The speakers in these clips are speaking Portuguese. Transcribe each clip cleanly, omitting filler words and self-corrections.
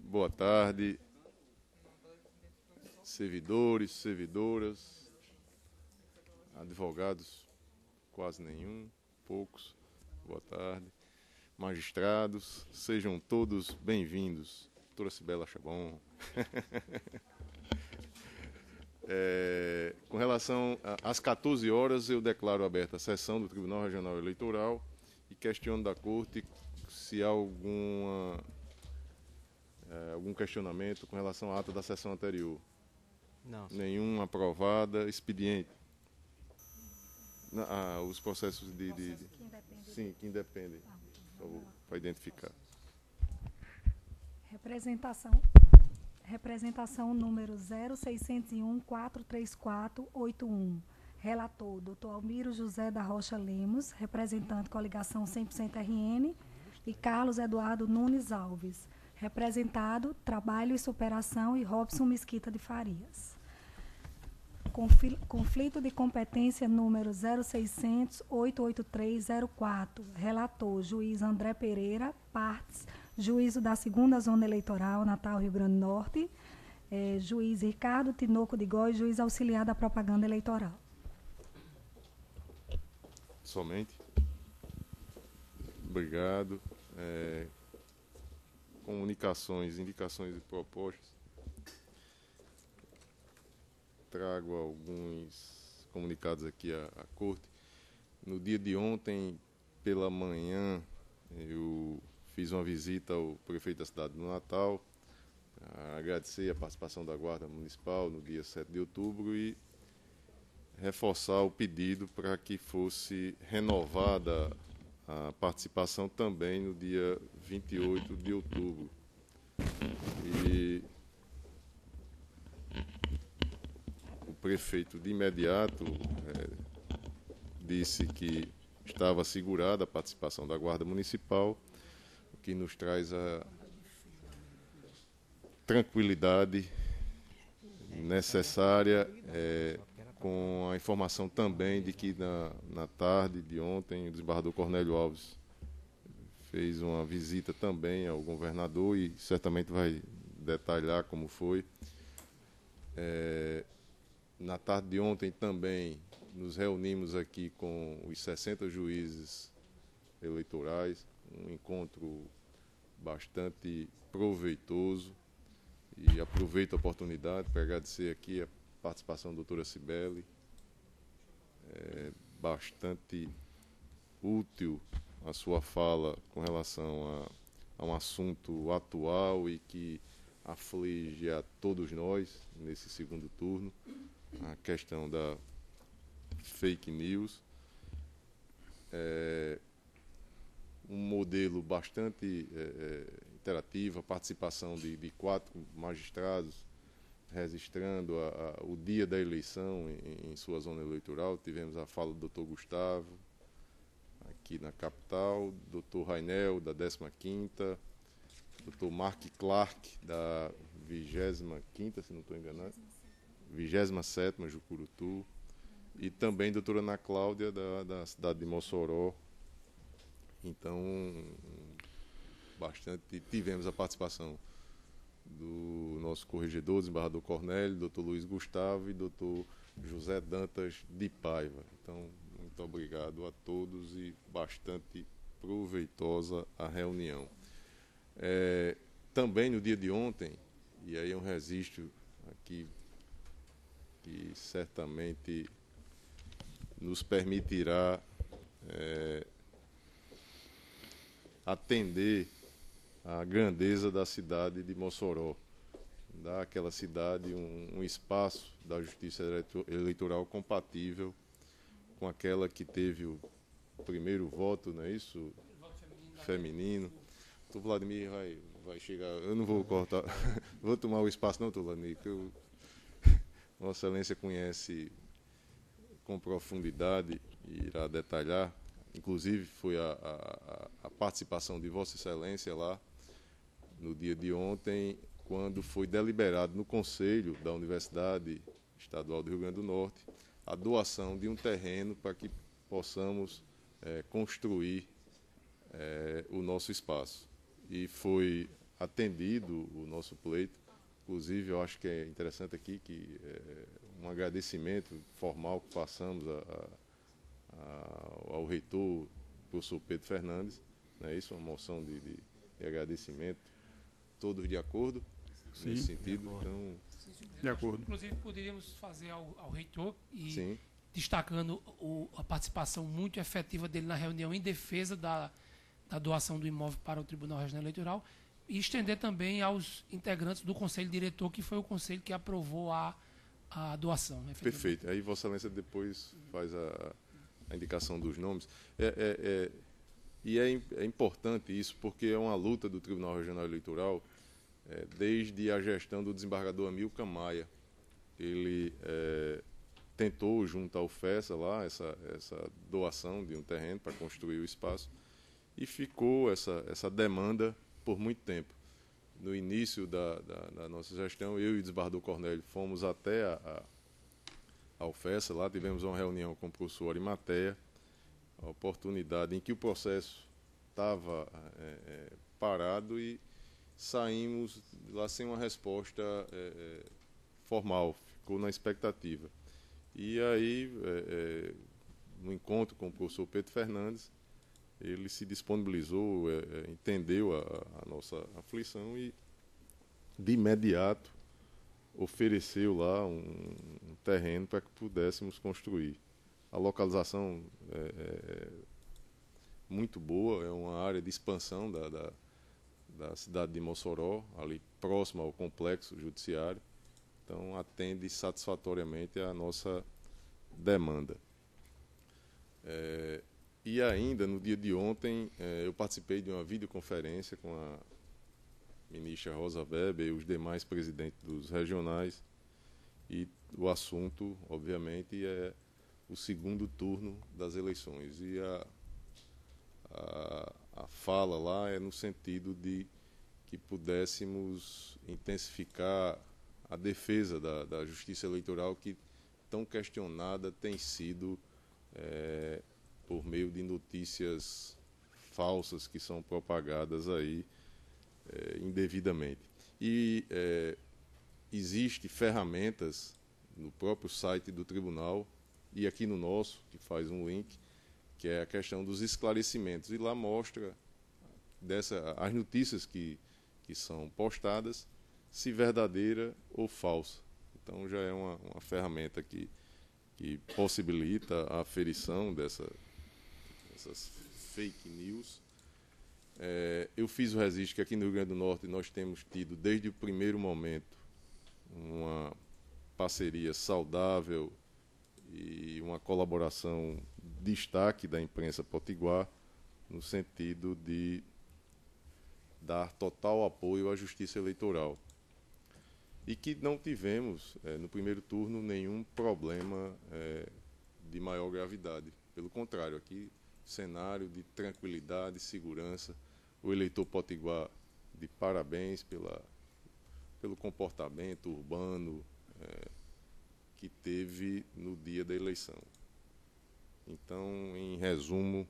Boa tarde, servidores, servidoras, advogados, quase nenhum, poucos. Boa tarde, magistrados, sejam todos bem-vindos. Doutora Cibele acha bom. Com relação às 14 horas, eu declaro aberta a sessão do Tribunal Regional Eleitoral e questiono da Corte se há algum questionamento com relação à ata da sessão anterior. Não. Nenhuma aprovada. Expediente. Os processos Que independem. Sim, que independem. Por favor, para identificar. Representação número 0601-43481. Relator, Dr. Almiro José da Rocha Lemos, representante coligação 100% RN, e Carlos Eduardo Nunes Alves, representado Trabalho e Superação, e Robson Mesquita de Farias. Conflito de competência número 0600-88304. Relator, juiz André Pereira, partes, juízo da 2ª Zona Eleitoral, Natal, Rio Grande do Norte, juiz Ricardo Tinoco de Góes, juiz auxiliar da propaganda eleitoral. Somente. Obrigado. Comunicações, indicações e propostas. Trago alguns comunicados aqui à Corte. No dia de ontem, pela manhã, eu fiz uma visita ao prefeito da cidade do Natal, agradecer a participação da Guarda Municipal no dia 7 de outubro e reforçar o pedido para que fosse renovada a participação também no dia 28 de outubro. E o prefeito de imediato disse que estava assegurada a participação da Guarda Municipal, o que nos traz a tranquilidade necessária, com a informação também de que na tarde de ontem o desembargador Cornélio Alves fez uma visita também ao governador e certamente vai detalhar como foi. Na tarde de ontem também nos reunimos aqui com os 60 juízes eleitorais, um encontro bastante proveitoso, e aproveito a oportunidade para agradecer aqui a participação da doutora Cibele, bastante útil a sua fala com relação a um assunto atual e que aflige a todos nós nesse segundo turno, a questão da fake news. Um modelo bastante interativo, a participação de 4 magistrados registrando o dia da eleição em sua zona eleitoral. Tivemos a fala do Dr. Gustavo, aqui na capital, Dr. Rainel, da 15ª, Dr. Mark Clark, da 25ª, se não estou enganado, 27ª, Jucurutu, e também a doutora Ana Cláudia, da cidade de Mossoró. Então, tivemos a participação do nosso corregedor, desembargador Cornélio, doutor Luiz Gustavo e doutor José Dantas de Paiva. Então, muito obrigado a todos e bastante proveitosa a reunião. Também no dia de ontem, e aí é um registro aqui que certamente nos permitirá atender a grandeza da cidade de Mossoró, dar àquela cidade um espaço da justiça eleitoral compatível com aquela que teve o primeiro voto, não é isso? Feminino. O Vladimir vai chegar, eu não vou cortar, vou tomar o espaço não, Vladimir, que Vossa Excelência conhece com profundidade e irá detalhar. Inclusive foi a participação de Vossa Excelência lá no dia de ontem, quando foi deliberado no Conselho da Universidade Estadual do Rio Grande do Norte a doação de um terreno para que possamos construir o nosso espaço. E foi atendido o nosso pleito. Inclusive, eu acho que é interessante aqui que um agradecimento formal que passamos ao reitor, professor Pedro Fernandes, né? Isso é uma moção de agradecimento, todos de acordo. Sim, nesse sentido. Então, de acordo. Inclusive, poderíamos fazer ao reitor e sim, destacando a participação muito efetiva dele na reunião em defesa da doação do imóvel para o Tribunal Regional Eleitoral e estender também aos integrantes do Conselho Diretor, que foi o conselho que aprovou a doação. Né, perfeito. Aí Vossa Excelência depois faz a indicação dos nomes. E é importante isso, porque é uma luta do Tribunal Regional Eleitoral desde a gestão do desembargador Amilcar Maia. Ele tentou, junto ao FESA, lá, essa doação de um terreno para construir o espaço, e ficou essa demanda por muito tempo. No início da nossa gestão, eu e o desembargador Cornélio fomos até ao FESA, lá tivemos uma reunião com o professor Arimateia, a oportunidade em que o processo estava parado e saímos lá sem uma resposta formal, ficou na expectativa. E aí, no encontro com o professor Pedro Fernandes, ele se disponibilizou, entendeu a nossa aflição e, de imediato, ofereceu lá um terreno para que pudéssemos construir. A localização é muito boa, é uma área de expansão da cidade de Mossoró, ali próxima ao complexo judiciário. Então, atende satisfatoriamente a nossa demanda. E ainda, no dia de ontem, eu participei de uma videoconferência com a ministra Rosa Weber e os demais presidentes dos regionais, e o assunto, obviamente, é o segundo turno das eleições. E a fala lá é no sentido de que pudéssemos intensificar a defesa da justiça eleitoral, que tão questionada tem sido por meio de notícias falsas que são propagadas aí indevidamente. E existem ferramentas no próprio site do tribunal e aqui no nosso, que faz um link, que é a questão dos esclarecimentos. E lá mostra as notícias que são postadas, se verdadeira ou falsa. Então já é uma ferramenta que possibilita a aferição dessas fake news. Eu fiz o registro que aqui no Rio Grande do Norte nós temos tido, desde o primeiro momento, uma parceria saudável e uma colaboração destaque da imprensa potiguar, no sentido de dar total apoio à justiça eleitoral. E que não tivemos, no primeiro turno, nenhum problema de maior gravidade. Pelo contrário, aqui, cenário de tranquilidade, segurança. O eleitor potiguar, de parabéns pelo comportamento urbano que teve no dia da eleição. Então, em resumo,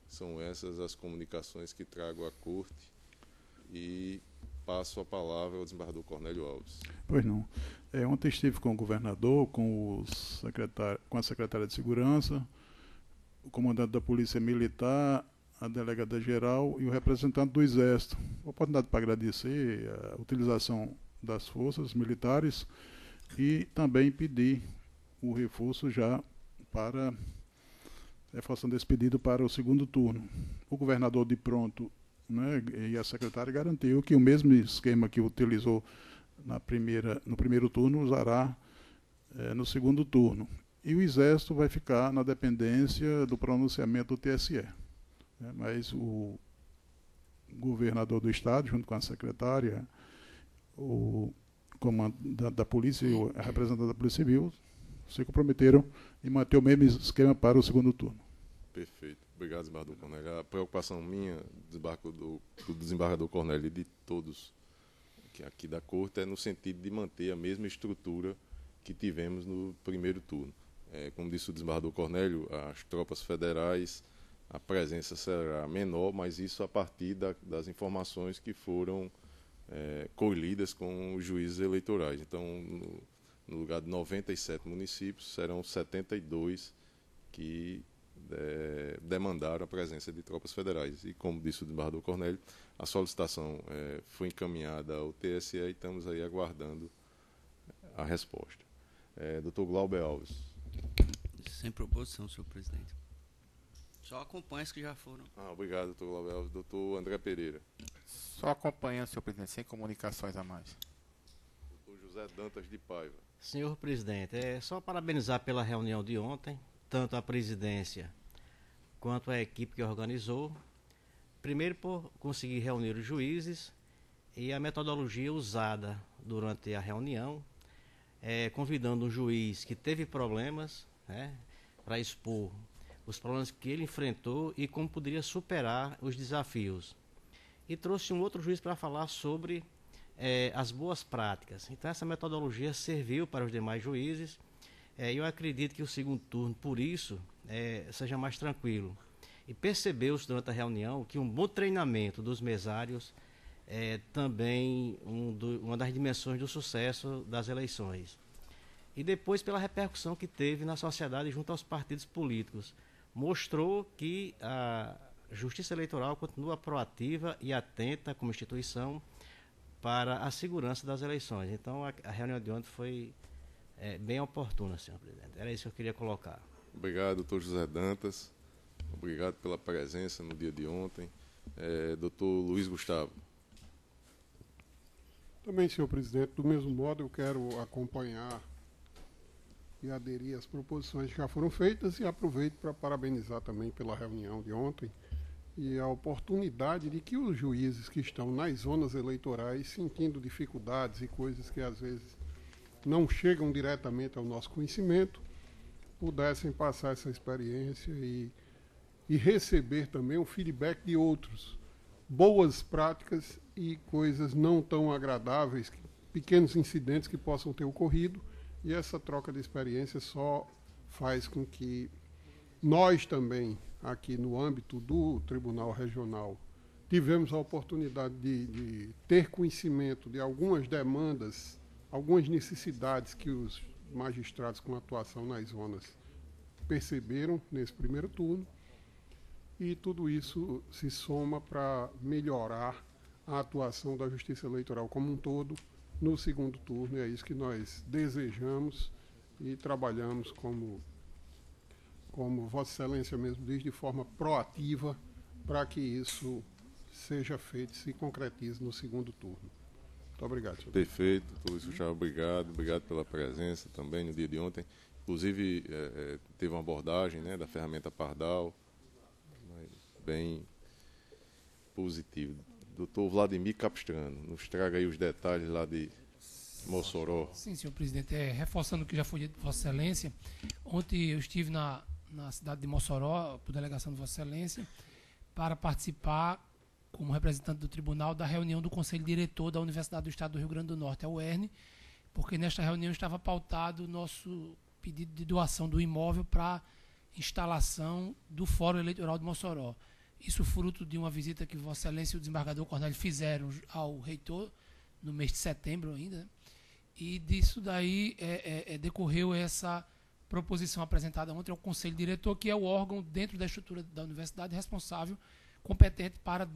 são essas as comunicações que trago à Corte e passo a palavra ao desembargador Cornélio Alves. Pois não. Ontem estive com o governador, com a secretária de Segurança, o comandante da Polícia Militar, a delegada-geral e o representante do Exército. Oportunidade para agradecer a utilização das forças militares e também pedir o reforço já para reforçando esse pedido para o segundo turno. O governador de pronto, né, e a secretária garantiu que o mesmo esquema que utilizou no primeiro turno usará no segundo turno. E o Exército vai ficar na dependência do pronunciamento do TSE. Mas o governador do Estado, junto com a secretária, o comandante da polícia e a representante da Polícia Civil, se comprometeram em manter o mesmo esquema para o segundo turno. Perfeito. Obrigado, desembargador Cornélio. A preocupação minha, do desembargador Cornélio e de todos aqui da Corte, é no sentido de manter a mesma estrutura que tivemos no primeiro turno. como disse o desembargador Cornélio, as tropas federais, a presença será menor, mas isso a partir das informações que foram colhidas com os juízes eleitorais. Então, no lugar de 97 municípios, serão 72 que demandaram a presença de tropas federais. E, como disse o desembargador Cornélio, a solicitação foi encaminhada ao TSE e estamos aí aguardando a resposta. Dr. Glauber Alves. Sem proposição, senhor presidente. Só acompanha as que já foram. Obrigado, doutor Glauber Alves. Doutor André Pereira. Só acompanhando, senhor presidente, sem comunicações a mais. Doutor José Dantas de Paiva. Senhor presidente, só parabenizar pela reunião de ontem, tanto a presidência quanto a equipe que organizou. Primeiro, por conseguir reunir os juízes e a metodologia usada durante a reunião, convidando um juiz que teve problemas, para expor os problemas que ele enfrentou e como poderia superar os desafios. E trouxe um outro juiz para falar sobre as boas práticas. Então, essa metodologia serviu para os demais juízes. Eu acredito que o segundo turno, por isso, seja mais tranquilo. E percebeu-se durante a reunião que um bom treinamento dos mesários é também uma das dimensões do sucesso das eleições. E depois pela repercussão que teve na sociedade junto aos partidos políticos. Mostrou que a Justiça Eleitoral continua proativa e atenta como instituição para a segurança das eleições. Então, a reunião de ontem foi bem oportuna, senhor presidente. Era isso que eu queria colocar. Obrigado, doutor José Dantas. Obrigado pela presença no dia de ontem. Doutor Luiz Gustavo. Também, senhor presidente, do mesmo modo eu quero acompanhar e aderir às proposições que já foram feitas e aproveito para parabenizar também pela reunião de ontem e a oportunidade de que os juízes que estão nas zonas eleitorais sentindo dificuldades e coisas que às vezes não chegam diretamente ao nosso conhecimento, pudessem passar essa experiência e receber também o feedback de outros, boas práticas e coisas não tão agradáveis, pequenos incidentes que possam ter ocorrido. E essa troca de experiência só faz com que nós também, aqui no âmbito do Tribunal Regional, tivemos a oportunidade de ter conhecimento de algumas demandas, algumas necessidades que os magistrados com atuação nas zonas perceberam nesse primeiro turno. E tudo isso se soma para melhorar a atuação da Justiça Eleitoral como um todo no segundo turno, e é isso que nós desejamos e trabalhamos como Vossa Excelência mesmo diz, de forma proativa para que isso seja feito e se concretize no segundo turno. Muito obrigado, senhor. Perfeito, doutor Luiz Gustavo, obrigado pela presença também no dia de ontem. Inclusive, teve uma abordagem da ferramenta Pardal, bem positivo. Doutor Vladimir Capistrano, nos traga aí os detalhes lá de Mossoró. Sim, senhor presidente. Reforçando o que já foi dito de Vossa Excelência, ontem eu estive na cidade de Mossoró, por delegação de Vossa Excelência, para participar, como representante do tribunal, da reunião do Conselho Diretor da Universidade do Estado do Rio Grande do Norte, a UERN, porque nesta reunião estava pautado o nosso pedido de doação do imóvel para instalação do Fórum Eleitoral de Mossoró. Isso fruto de uma visita que Vossa Excelência e o desembargador Cornélio fizeram ao reitor no mês de setembro ainda, né? E disso daí decorreu essa proposição apresentada ontem ao Conselho Diretor, que é o órgão dentro da estrutura da universidade responsável, competente para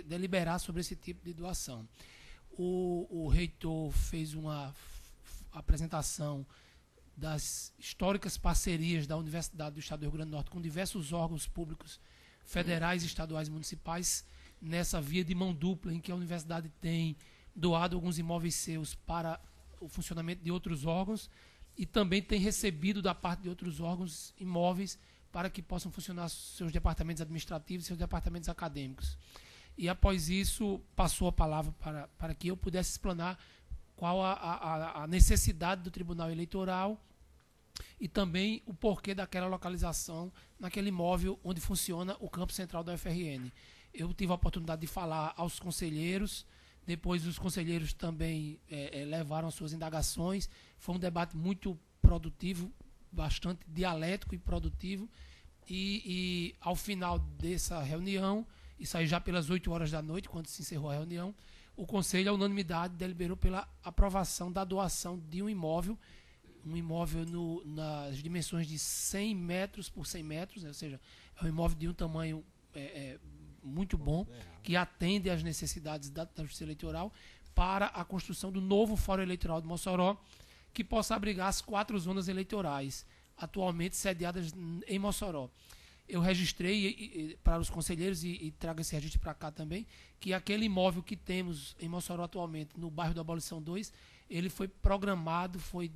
deliberar sobre esse tipo de doação. O reitor fez uma apresentação das históricas parcerias da Universidade do Estado do Rio Grande do Norte com diversos órgãos públicos federais, estaduais e municipais, nessa via de mão dupla em que a universidade tem doado alguns imóveis seus para o funcionamento de outros órgãos e também tem recebido da parte de outros órgãos imóveis para que possam funcionar seus departamentos administrativos e seus departamentos acadêmicos. E após isso, passou a palavra para que eu pudesse explanar qual a necessidade do Tribunal Eleitoral e também o porquê daquela localização naquele imóvel onde funciona o campo central da UFRN. Eu tive a oportunidade de falar aos conselheiros, depois os conselheiros também levaram as suas indagações. Foi um debate muito produtivo, bastante dialético e produtivo. E ao final dessa reunião, isso aí já pelas 8 horas da noite, quando se encerrou a reunião, o Conselho, à unanimidade, deliberou pela aprovação da doação de um imóvel nas dimensões de 100 metros por 100 metros, ou seja, é um imóvel de um tamanho muito bom, que atende às necessidades da Justiça Eleitoral, para a construção do novo Fórum Eleitoral de Mossoró, que possa abrigar as 4 zonas eleitorais, atualmente sediadas em Mossoró. Eu registrei para os conselheiros e trago esse registro para cá também, que aquele imóvel que temos em Mossoró atualmente, no bairro da Abolição 2, ele foi programado, foi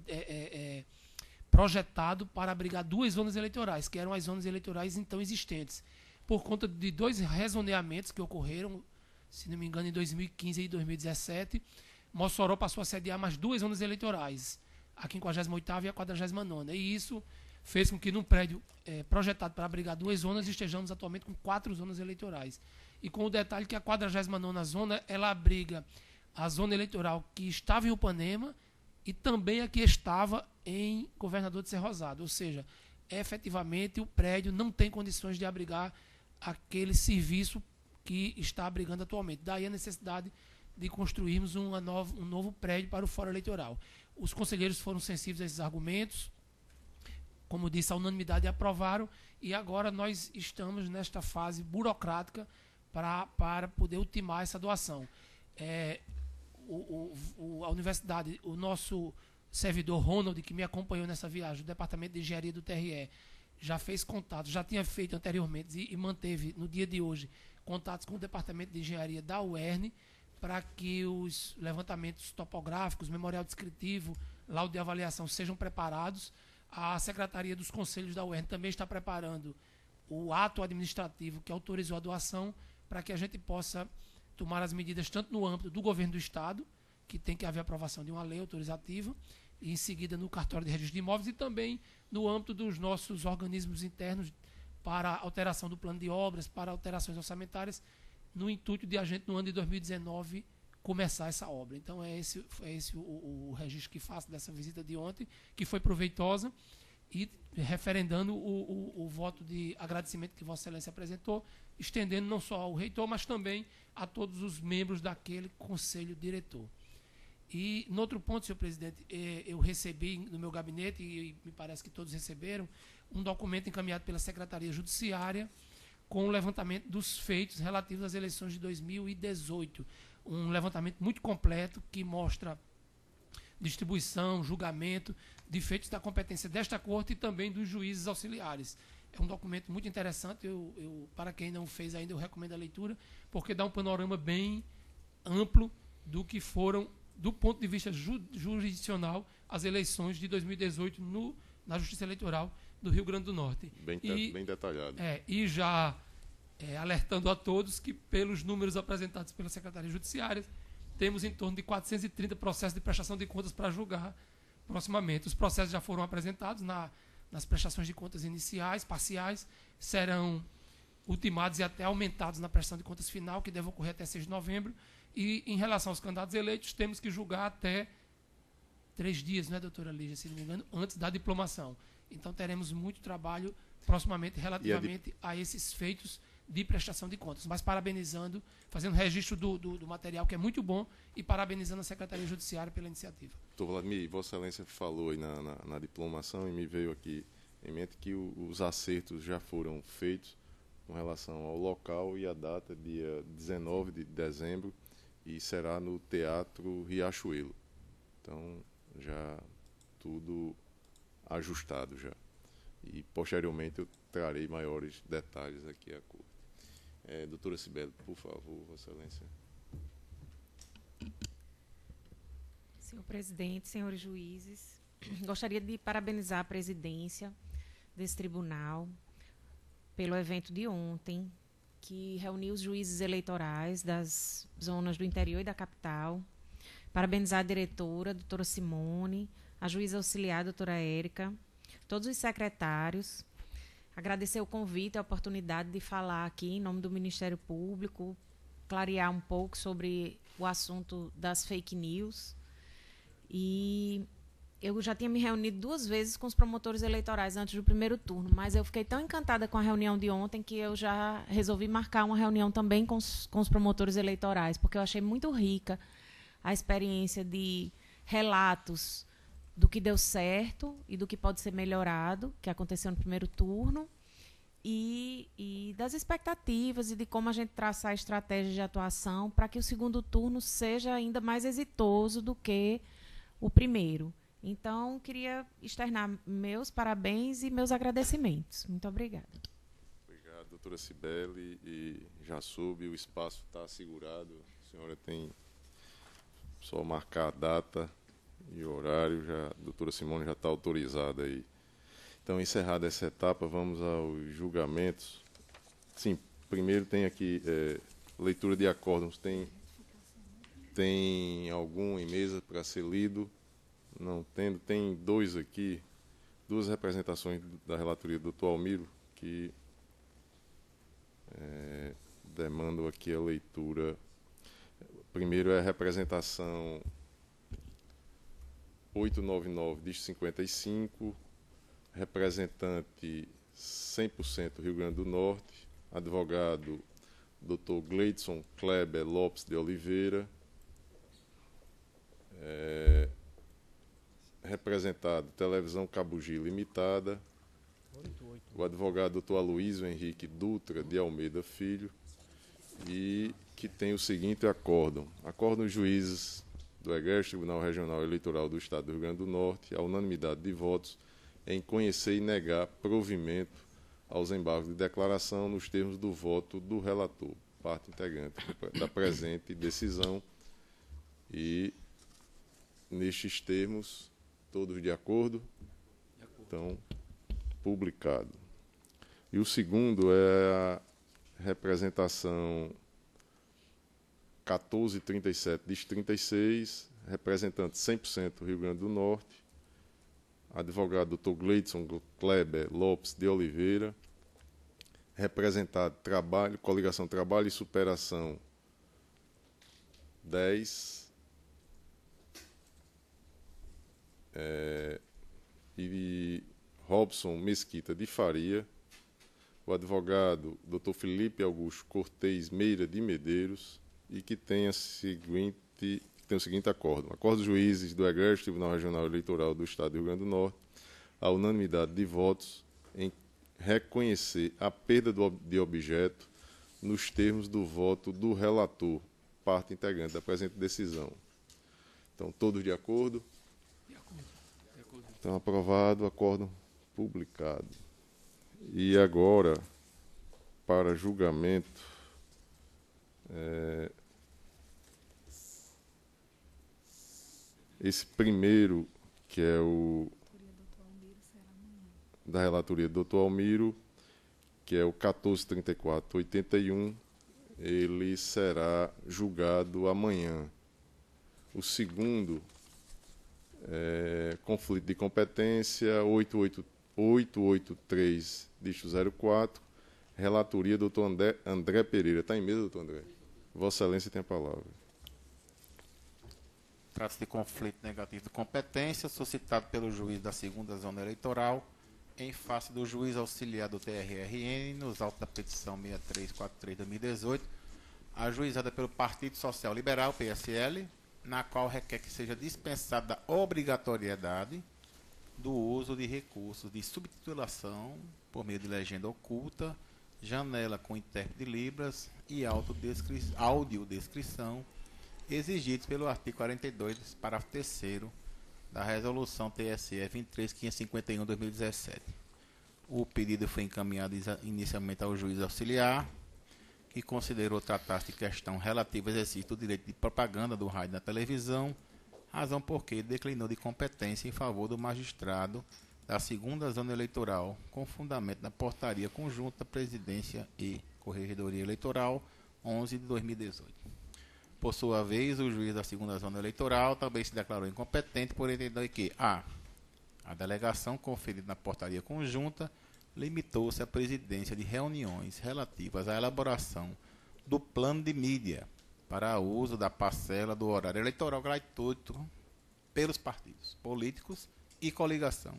projetado para abrigar 2 zonas eleitorais, que eram as zonas eleitorais então existentes. Por conta de 2 rezoneamentos que ocorreram, se não me engano, em 2015 e 2017, Mossoró passou a sediar mais 2 zonas eleitorais, a 58ª e a 49ª. E isso fez com que, num prédio projetado para abrigar 2 zonas, estejamos atualmente com 4 zonas eleitorais. E com o detalhe que a 49ª zona, ela abriga a zona eleitoral que estava em Upanema e também a que estava em Governador de Ser Rosado. Ou seja, efetivamente o prédio não tem condições de abrigar aquele serviço que está abrigando atualmente. Daí a necessidade de construirmos um novo prédio para o Fórum Eleitoral. Os conselheiros foram sensíveis a esses argumentos, como disse, a unanimidade aprovaram, e agora nós estamos nesta fase burocrática para poder ultimar essa doação. A universidade, o nosso servidor Ronald, que me acompanhou nessa viagem, o Departamento de Engenharia do TRE, já fez contatos, já tinha feito anteriormente e manteve no dia de hoje contatos com o Departamento de Engenharia da UERN, para que os levantamentos topográficos, memorial descritivo, laudo de avaliação sejam preparados. A Secretaria dos Conselhos da UERN também está preparando o ato administrativo que autorizou a doação, para que a gente possa tomar as medidas tanto no âmbito do governo do Estado, que tem que haver aprovação de uma lei autorizativa, e em seguida no cartório de registro de imóveis, e também no âmbito dos nossos organismos internos para alteração do plano de obras, para alterações orçamentárias, no intuito de a gente, no ano de 2019, começar essa obra. Então é esse o registro que faço dessa visita de ontem, que foi proveitosa, e referendando o voto de agradecimento que Vossa Excelência apresentou, estendendo não só ao reitor, mas também a todos os membros daquele conselho diretor. E, no outro ponto, senhor presidente, eu recebi no meu gabinete, e me parece que todos receberam, um documento encaminhado pela Secretaria Judiciária com o levantamento dos feitos relativos às eleições de 2018. Um levantamento muito completo que mostra distribuição, julgamento de feitos da competência desta Corte e também dos juízes auxiliares. É um documento muito interessante, para quem não fez ainda, eu recomendo a leitura, porque dá um panorama bem amplo do que foram, do ponto de vista jurisdicional, as eleições de 2018 na Justiça Eleitoral do Rio Grande do Norte. Bem detalhado. E já alertando a todos que, pelos números apresentados pela Secretaria Judiciária, temos em torno de 430 processos de prestação de contas para julgar proximamente. Os processos já foram apresentados nas prestações de contas iniciais, parciais, serão ultimados e até aumentados na prestação de contas final, que deve ocorrer até 6 de novembro. E, em relação aos candidatos eleitos, temos que julgar até 3 dias, não é, doutora Lígia, se não me engano, antes da diplomação. Então, teremos muito trabalho proximamente relativamente a esses feitos de prestação de contas. Mas parabenizando, fazendo registro do material, que é muito bom, e parabenizando a Secretaria Judiciária pela iniciativa. Doutor Vladimir, Vossa Excelência falou aí na diplomação, e me veio aqui em mente que os acertos já foram feitos com relação ao local e a data, dia 19 de dezembro, e será no Teatro Riachuelo. Então, já tudo ajustado já. E, posteriormente, eu trarei maiores detalhes aqui à Corte. Doutora Cibele, por favor, Vossa Excelência. Senhor presidente, senhores juízes, gostaria de parabenizar a presidência desse tribunal pelo evento de ontem, que reuniu os juízes eleitorais das zonas do interior e da capital. Parabenizar a diretora, a doutora Simone, a juíza auxiliar, a doutora Érica, todos os secretários. Agradecer o convite, a oportunidade de falar aqui em nome do Ministério Público, clarear um pouco sobre o assunto das fake news. E eu já tinha me reunido 2 vezes com os promotores eleitorais antes do primeiro turno, mas eu fiquei tão encantada com a reunião de ontem que eu já resolvi marcar uma reunião também com os promotores eleitorais, porque eu achei muito rica a experiência de relatos do que deu certo e do que pode ser melhorado, que aconteceu no primeiro turno, e das expectativas e de como a gente traçar estratégias de atuação para que o segundo turno seja ainda mais exitoso do que o primeiro. Então, queria externar meus parabéns e meus agradecimentos. Muito obrigada. Obrigado, doutora Cibele. E já soube, o espaço está assegurado. A senhora tem só marcar a data e o horário. A doutora Simone já está autorizada aí. Então, encerrada essa etapa, vamos aos julgamentos. Sim, primeiro tem aqui leitura de acórdãos. Tem algum em mesa para ser lido? Não tendo, tem 2 aqui, 2 representações da relatoria do Dr. Almiro, que demandam aqui a leitura. Primeiro é a representação 899, diz 55, representante 100% Rio Grande do Norte, advogado Dr. Gleidson Kleber Lopes de Oliveira, representado Televisão Cabugi Limitada, o advogado Dr. Aloysio Henrique Dutra de Almeida Filho, e que tem o seguinte acórdão. Acórdão os juízes do Egresso Tribunal Regional Eleitoral do Estado do Rio Grande do Norte, a unanimidade de votos, em conhecer e negar provimento aos embargos de declaração nos termos do voto do relator, parte integrante da presente decisão, e nestes termos, todos de acordo? Então, publicado. E o segundo é a representação 1437, diz 36, representante 100% Rio Grande do Norte, advogado Dr. Gleidson Kleber Lopes de Oliveira, representado Coligação Trabalho e Superação 10, e Robson Mesquita de Faria, o advogado Dr. Felipe Augusto Cortez Meira de Medeiros, e que tem o seguinte acórdão. Acordo dos juízes do Egresso Tribunal Regional Eleitoral do Estado do Rio Grande do Norte, a unanimidade de votos em reconhecer a perda de objeto nos termos do voto do relator, parte integrante da presente decisão. Então, todos de acordo? De acordo. Então, aprovado, acórdão publicado. E agora, para julgamento, esse primeiro, que é o da relatoria do Dr. Almiro, que é o 1434-81, ele será julgado amanhã. O segundo é conflito de competência 883-04, relatoria do Dr. André Pereira. Está em mesa, doutor André? Vossa Excelência tem a palavra. Trata-se de conflito negativo de competência suscitado pelo juiz da 2ª Zona Eleitoral em face do juiz auxiliar do TRRN nos autos da petição 6343/2018, ajuizada pelo Partido Social Liberal, PSL, na qual requer que seja dispensada a obrigatoriedade do uso de recursos de subtitulação por meio de legenda oculta, janela com intérprete de Libras e audiodescrição exigidos pelo artigo 42, parágrafo 3º da Resolução TSE 23.551/2017. O pedido foi encaminhado inicialmente ao juiz auxiliar, que considerou tratar-se de questão relativa ao exercício do direito de propaganda do rádio e da televisão, razão por que declinou de competência em favor do magistrado da 2ª Zona Eleitoral, com fundamento na portaria conjunta da Presidência e Corregedoria Eleitoral 11 de 2018. Por sua vez, o juiz da 2ª Zona Eleitoral também se declarou incompetente por entender que a delegação conferida na portaria conjunta limitou-se à presidência de reuniões relativas à elaboração do plano de mídia para uso da parcela do horário eleitoral gratuito pelos partidos políticos e coligação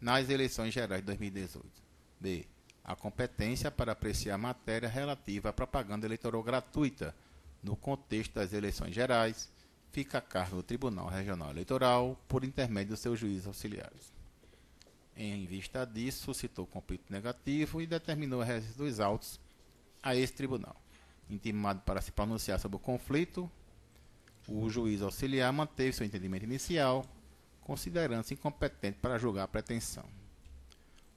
nas eleições gerais de 2018. B. A competência para apreciar matéria relativa à propaganda eleitoral gratuita no contexto das eleições gerais fica a cargo do Tribunal Regional Eleitoral por intermédio dos seus juízes auxiliares. Em vista disso, suscitou conflito negativo e determinou a realização dos autos a esse tribunal. Intimado para se pronunciar sobre o conflito, o juiz auxiliar manteve seu entendimento inicial, considerando-se incompetente para julgar a pretensão.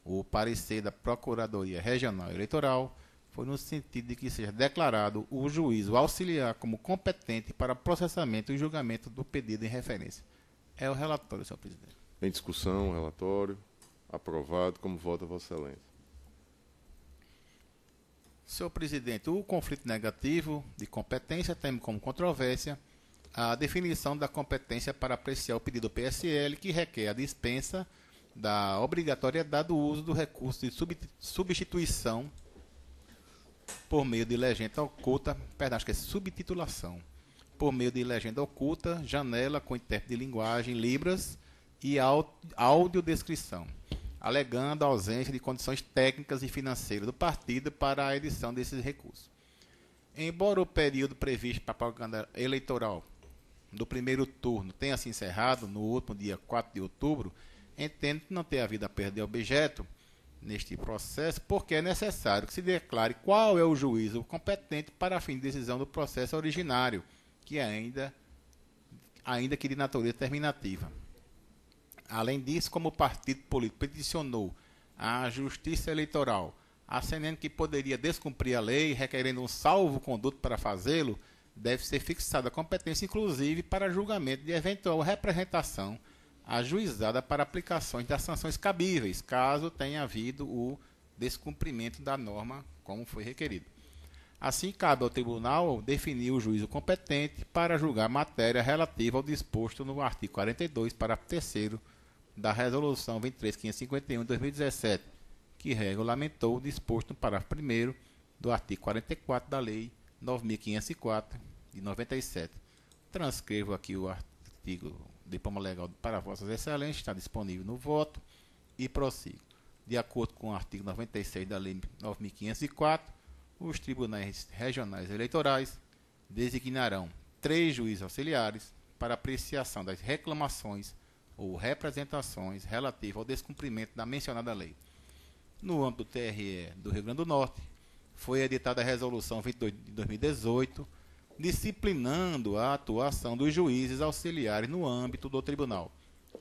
O parecer da Procuradoria Regional Eleitoral foi no sentido de que seja declarado o juízo auxiliar como competente para processamento e julgamento do pedido em referência. É o relatório, senhor presidente. Em discussão, relatório. Aprovado. Como vota Vossa Excelência? Senhor presidente, o conflito negativo de competência tem como controvérsia a definição da competência para apreciar o pedido do PSL, que requer a dispensa da obrigatoriedade do uso do recurso de substituição por meio de legenda oculta, subtitulação, por meio de legenda oculta, janela com intérprete de linguagem, libras e audiodescrição, alegando a ausência de condições técnicas e financeiras do partido para a edição desses recursos. Embora o período previsto para a propaganda eleitoral do primeiro turno tenha se encerrado no último dia 4 de outubro, entendo que não tem havido a perda de objeto neste processo, porque é necessário que se declare qual é o juízo competente para a fim de decisão do processo originário, que ainda que de natureza terminativa. Além disso, como o partido político peticionou à Justiça Eleitoral, assinando que poderia descumprir a lei, requerendo um salvo-conduto para fazê-lo, deve ser fixada a competência, inclusive, para julgamento de eventual representação ajuizada para aplicações das sanções cabíveis, caso tenha havido o descumprimento da norma como foi requerido. Assim, cabe ao tribunal definir o juízo competente para julgar matéria relativa ao disposto no artigo 42, parágrafo 3º da Resolução 23.551 de 2017, que regulamentou o disposto no parágrafo 1º do artigo 44 da Lei 9.504 de 97. Transcrevo aqui o artigo diploma legal para Vossas Excelências, está disponível no voto e prossigo. De acordo com o artigo 96 da Lei 9.504, os tribunais regionais eleitorais designarão 3 juízes auxiliares para apreciação das reclamações ou representações relativas ao descumprimento da mencionada lei. No âmbito do TRE do Rio Grande do Norte, foi editada a Resolução 22 de 2018, disciplinando a atuação dos juízes auxiliares no âmbito do tribunal,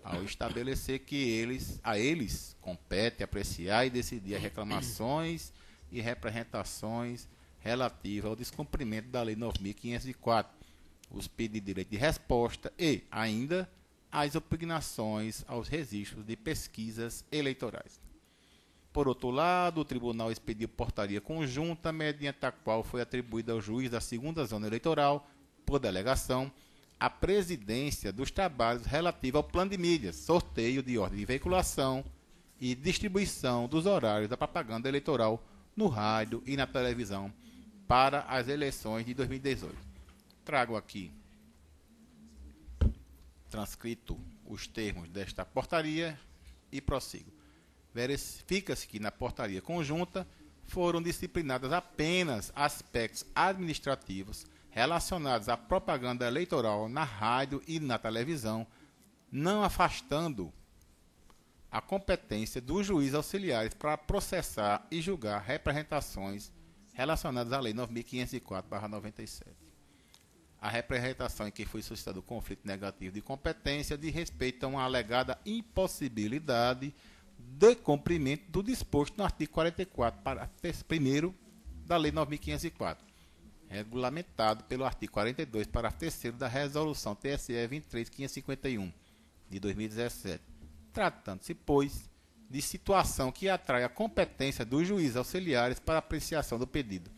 ao estabelecer que a eles compete apreciar e decidir as reclamações e representações relativas ao descumprimento da Lei 9.504, os pedidos de direito de resposta e, ainda, as opiniões aos registros de pesquisas eleitorais. Por outro lado, o tribunal expediu portaria conjunta, mediante a qual foi atribuída ao juiz da 2ª Zona Eleitoral, por delegação, a presidência dos trabalhos relativos ao plano de mídias, sorteio de ordem de veiculação e distribuição dos horários da propaganda eleitoral no rádio e na televisão para as eleições de 2018. Trago aqui transcrito os termos desta portaria e prossigo. Verifica-se que na portaria conjunta foram disciplinados apenas aspectos administrativos relacionados à propaganda eleitoral na rádio e na televisão, não afastando a competência dos juízes auxiliares para processar e julgar representações relacionadas à Lei 9.504/97. A representação em que foi suscitado o conflito negativo de competência diz respeito a uma alegada impossibilidade de cumprimento do disposto no artigo 44, parágrafo 1º da Lei 9.504, regulamentado pelo artigo 42, parágrafo 3º da Resolução TSE 23.551, de 2017, tratando-se, pois, de situação que atrai a competência dos juízes auxiliares para apreciação do pedido.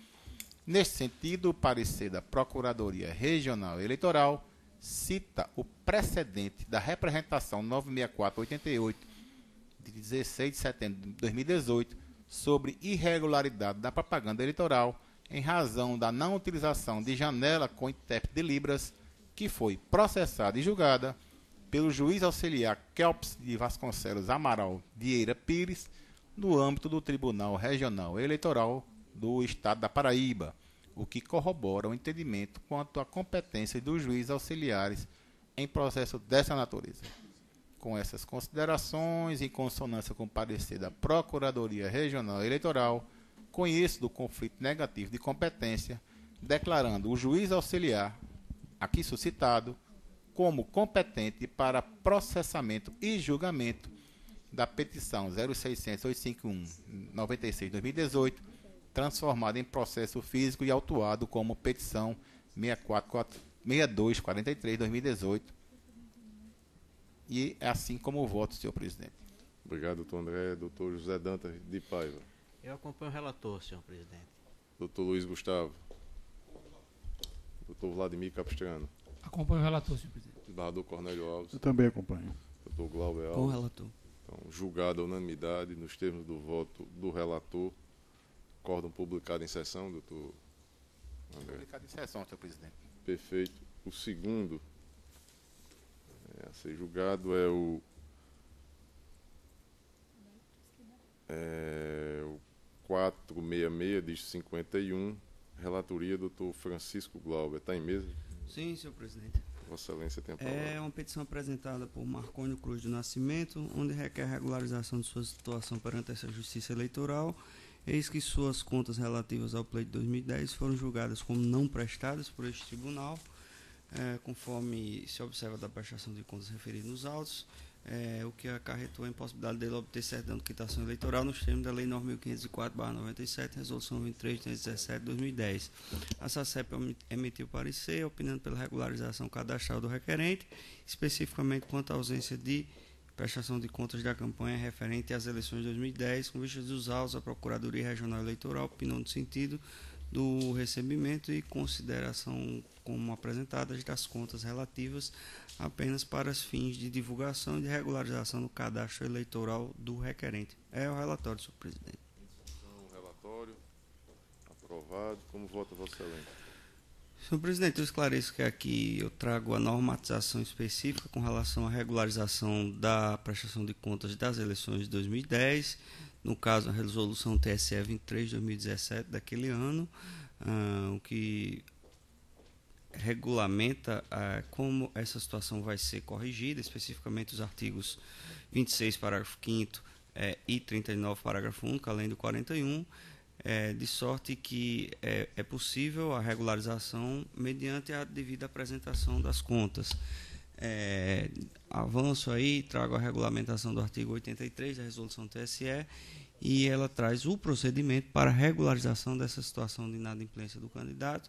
Neste sentido, o parecer da Procuradoria Regional Eleitoral cita o precedente da representação 964/88, de 16 de setembro de 2018, sobre irregularidade da propaganda eleitoral em razão da não utilização de janela com intérprete de Libras, que foi processada e julgada pelo juiz auxiliar Kelps de Vasconcelos Amaral Vieira Pires, no âmbito do Tribunal Regional Eleitoral do Estado da Paraíba, o que corrobora o entendimento quanto à competência dos juízes auxiliares em processo dessa natureza. Com essas considerações, em consonância com o parecer da Procuradoria Regional Eleitoral, conheço do conflito negativo de competência, declarando o juiz auxiliar, aqui suscitado, como competente para processamento e julgamento da petição 0600-851-96-2018, transformada em processo físico e autuado como petição 6243-2018. E é assim como o voto, senhor presidente. Obrigado, doutor André. Doutor José Dantas de Paiva. Eu acompanho o relator, senhor presidente. Doutor Luiz Gustavo. Doutor Vladimir Capistrano. Acompanho o relator, senhor presidente. Desembargador Cornélio Alves. Eu também acompanho. Doutor Glauber Alves. Com o relator. Então, julgada a unanimidade nos termos do voto do relator. Acórdão publicado em sessão, doutor André. Publicado em sessão, senhor presidente. Perfeito. O segundo a ser julgado é o 466, diz 51, relatoria do doutor Francisco Glauber. Está em mesa? Sim, senhor presidente. Vossa Excelência tem a palavra. É uma petição apresentada por Marcônio Cruz do Nascimento, onde requer regularização de sua situação perante essa Justiça Eleitoral. Eis que suas contas relativas ao pleito de 2010 foram julgadas como não prestadas por este tribunal, conforme se observa da prestação de contas referida nos autos, o que acarretou a impossibilidade dele obter certidão de quitação eleitoral nos termos da Lei 9.504/97, Resolução 23.317 de 2010. A SACEP emitiu parecer, opinando pela regularização cadastral do requerente, especificamente quanto à ausência de prestação de contas da campanha referente às eleições de 2010, com vistas dos autos, a Procuradoria Regional Eleitoral opinou no sentido do recebimento e consideração como apresentadas das contas relativas apenas para os fins de divulgação e de regularização do cadastro eleitoral do requerente. É o relatório, senhor presidente. Então, relatório aprovado. Como vota Vossa Excelência? Senhor presidente, eu esclareço que aqui eu trago a normatização específica com relação à regularização da prestação de contas das eleições de 2010, no caso a resolução TSE 23 de 2017 daquele ano, o que regulamenta como essa situação vai ser corrigida, especificamente os artigos 26, parágrafo 5º e 39, parágrafo único, além do 41, de sorte que é possível a regularização mediante a devida apresentação das contas. Avanço aí, trago a regulamentação do artigo 83 da resolução TSE e ela traz o procedimento para a regularização dessa situação de inadimplência do candidato,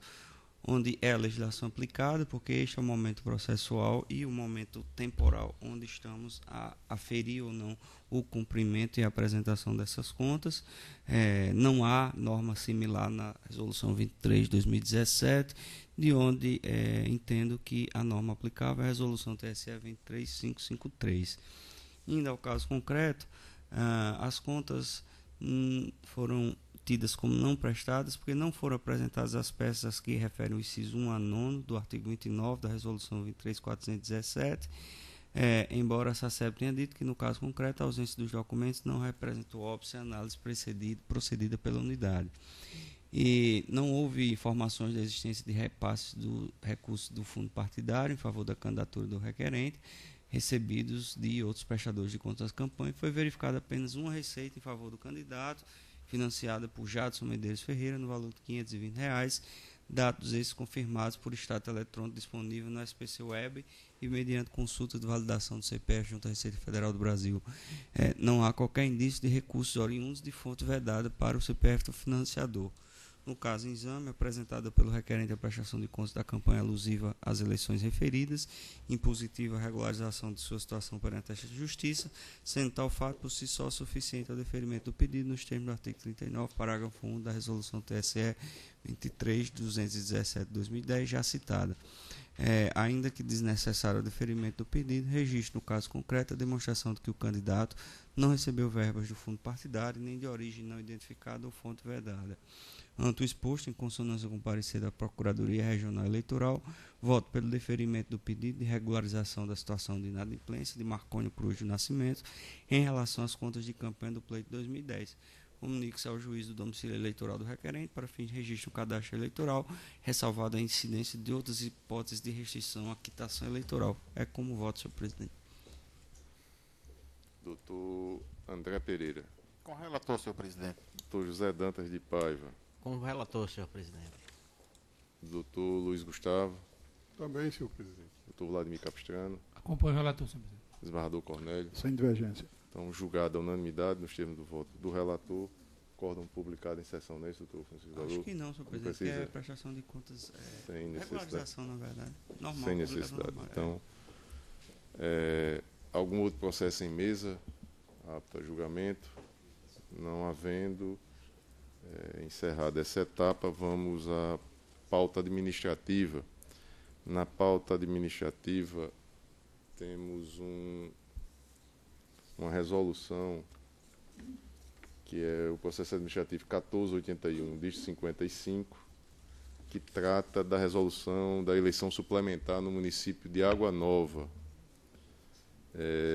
onde é a legislação aplicada, porque este é o momento processual e o momento temporal onde estamos a aferir ou não o cumprimento e a apresentação dessas contas. Não há norma similar na Resolução 23 de 2017, de onde entendo que a norma aplicável é a Resolução TSE 23553. Indo ao caso concreto, as contas foram tidas como não prestadas, porque não foram apresentadas as peças que referem o inciso 1 a 9 do artigo 29 da Resolução 23.417, embora a SACEP tenha dito que, no caso concreto, a ausência dos documentos não representou óbice análise procedida pela unidade. E não houve informações da existência de repasses do recurso do fundo partidário em favor da candidatura do requerente, recebidos de outros prestadores de contas da campanha. Foi verificada apenas uma receita em favor do candidato, financiada por Jadson Medeiros Ferreira, no valor de R$ 520, dados esses confirmados por extrato eletrônico disponível no SPC Web e mediante consulta de validação do CPF junto à Receita Federal do Brasil. Não há qualquer indício de recursos oriundos de fonte vedada para o CPF do financiador. No caso em exame, apresentada pelo requerente a prestação de contas da campanha alusiva às eleições referidas, impositiva a regularização de sua situação perante a Justiça, sendo tal fato por si só suficiente ao deferimento do pedido nos termos do artigo 39, parágrafo 1 da Resolução TSE 23.217 de 2010, já citada. Ainda que desnecessário o deferimento do pedido, registro no caso concreto a demonstração de que o candidato não recebeu verbas do fundo partidário nem de origem não identificada ou fonte vedada. Ante o exposto, em consonância com o parecer da Procuradoria Regional Eleitoral, voto pelo deferimento do pedido de regularização da situação de inadimplência de Marcônio Cruz do Nascimento em relação às contas de campanha do pleito 2010. Comunique-se ao juiz do domicílio eleitoral do requerente para fins de registro no cadastro eleitoral, ressalvada a incidência de outras hipóteses de restrição à quitação eleitoral. É como voto, senhor presidente. Doutor André Pereira. Com relator, senhor presidente. Doutor José Dantas de Paiva. Como relator, senhor presidente. Doutor Luiz Gustavo. Também, senhor presidente. Doutor Vladimir Capistrano. Acompanho o relator, senhor presidente. Desembargador Cornélio. Sem divergência. Então, julgada a unanimidade nos termos do voto do relator, acórdão publicado em sessão, não é isso, doutor Francisco Valu? Acho que não, senhor presidente, que é prestação de contas, sem necessidade. Regularização, na verdade. Normal, sem necessidade. Normal, então, algum outro processo em mesa apto a julgamento? Não havendo, encerrada essa etapa, vamos à pauta administrativa. Na pauta administrativa, temos uma resolução, que é o processo administrativo 1481, dígito 55, que trata da resolução da eleição suplementar no município de Água Nova.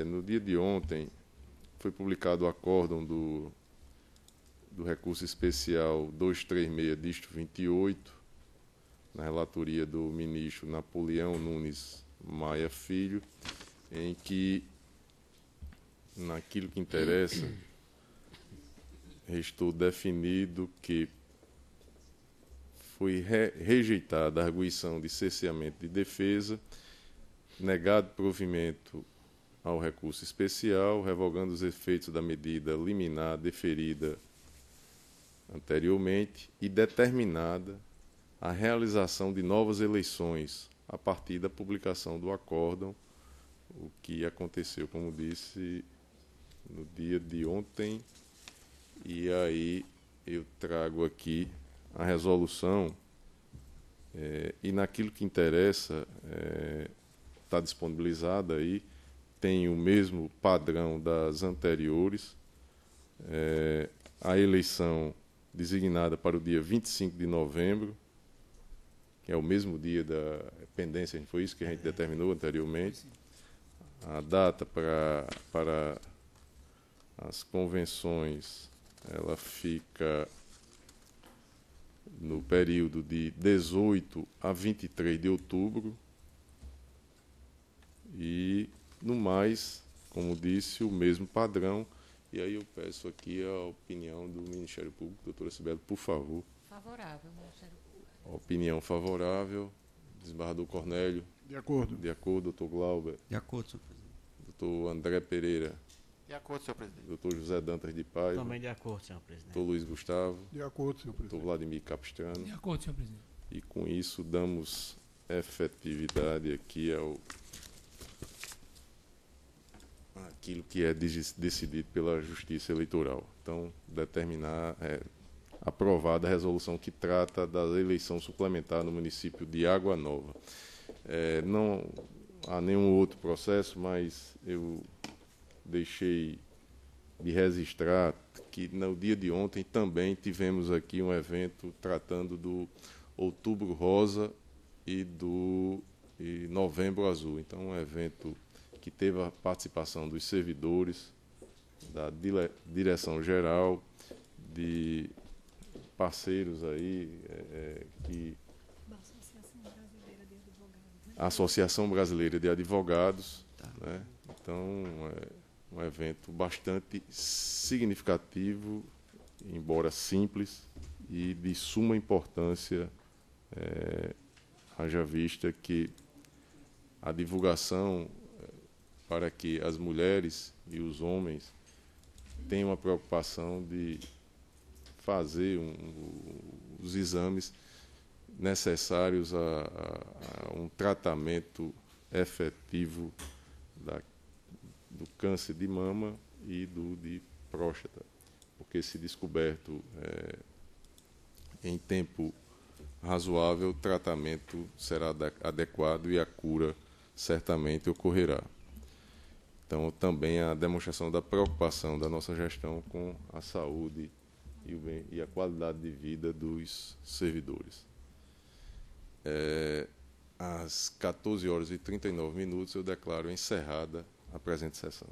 No dia de ontem, foi publicado o acórdão do recurso especial 236, dígito 28, na relatoria do ministro Napoleão Nunes Maia Filho, em que, naquilo que interessa, restou definido que foi rejeitada a arguição de cerceamento de defesa, negado provimento ao recurso especial, revogando os efeitos da medida liminar deferida anteriormente e determinada a realização de novas eleições a partir da publicação do acórdão, o que aconteceu, como disse, no dia de ontem. E aí eu trago aqui a resolução e naquilo que interessa está disponibilizada aí, tem o mesmo padrão das anteriores, a eleição designada para o dia 25 de novembro, que é o mesmo dia da pendência, foi isso que a gente determinou anteriormente. A data para as convenções, ela fica no período de 18 a 23 de outubro e, no mais, como disse, o mesmo padrão. E aí eu peço aqui a opinião do Ministério Público. Doutora Cibele, por favor. Favorável, Ministério Público. Opinião favorável. Desembargador Cornélio. De acordo. De acordo, doutor Glauber. De acordo, senhor presidente. Doutor André Pereira. De acordo, senhor presidente. Doutor José Dantas de Paiva. Também de acordo, senhor presidente. Doutor Luiz Gustavo. De acordo, senhor Doutor presidente. Vladimir Capistrano. De acordo, senhor presidente. E com isso damos efetividade aqui aquilo que é decidido pela Justiça Eleitoral. Então, aprovada a resolução que trata da eleição suplementar no município de Água Nova. Não há nenhum outro processo, mas eu deixei de registrar que no dia de ontem também tivemos aqui um evento tratando do Outubro Rosa e do Novembro Azul. Então, um evento que teve a participação dos servidores, da direção-geral, de parceiros aí, a Associação Brasileira de Advogados, né? Então, um evento bastante significativo, embora simples, e de suma importância, haja vista que a divulgação para que as mulheres e os homens tenham a preocupação de fazer os exames necessários a um tratamento efetivo do câncer de mama e de próstata, porque se descoberto em tempo razoável, o tratamento será adequado e a cura certamente ocorrerá. Então, também a demonstração da preocupação da nossa gestão com a saúde e a qualidade de vida dos servidores. Às 14 horas e 39 minutos eu declaro encerrada a presente sessão.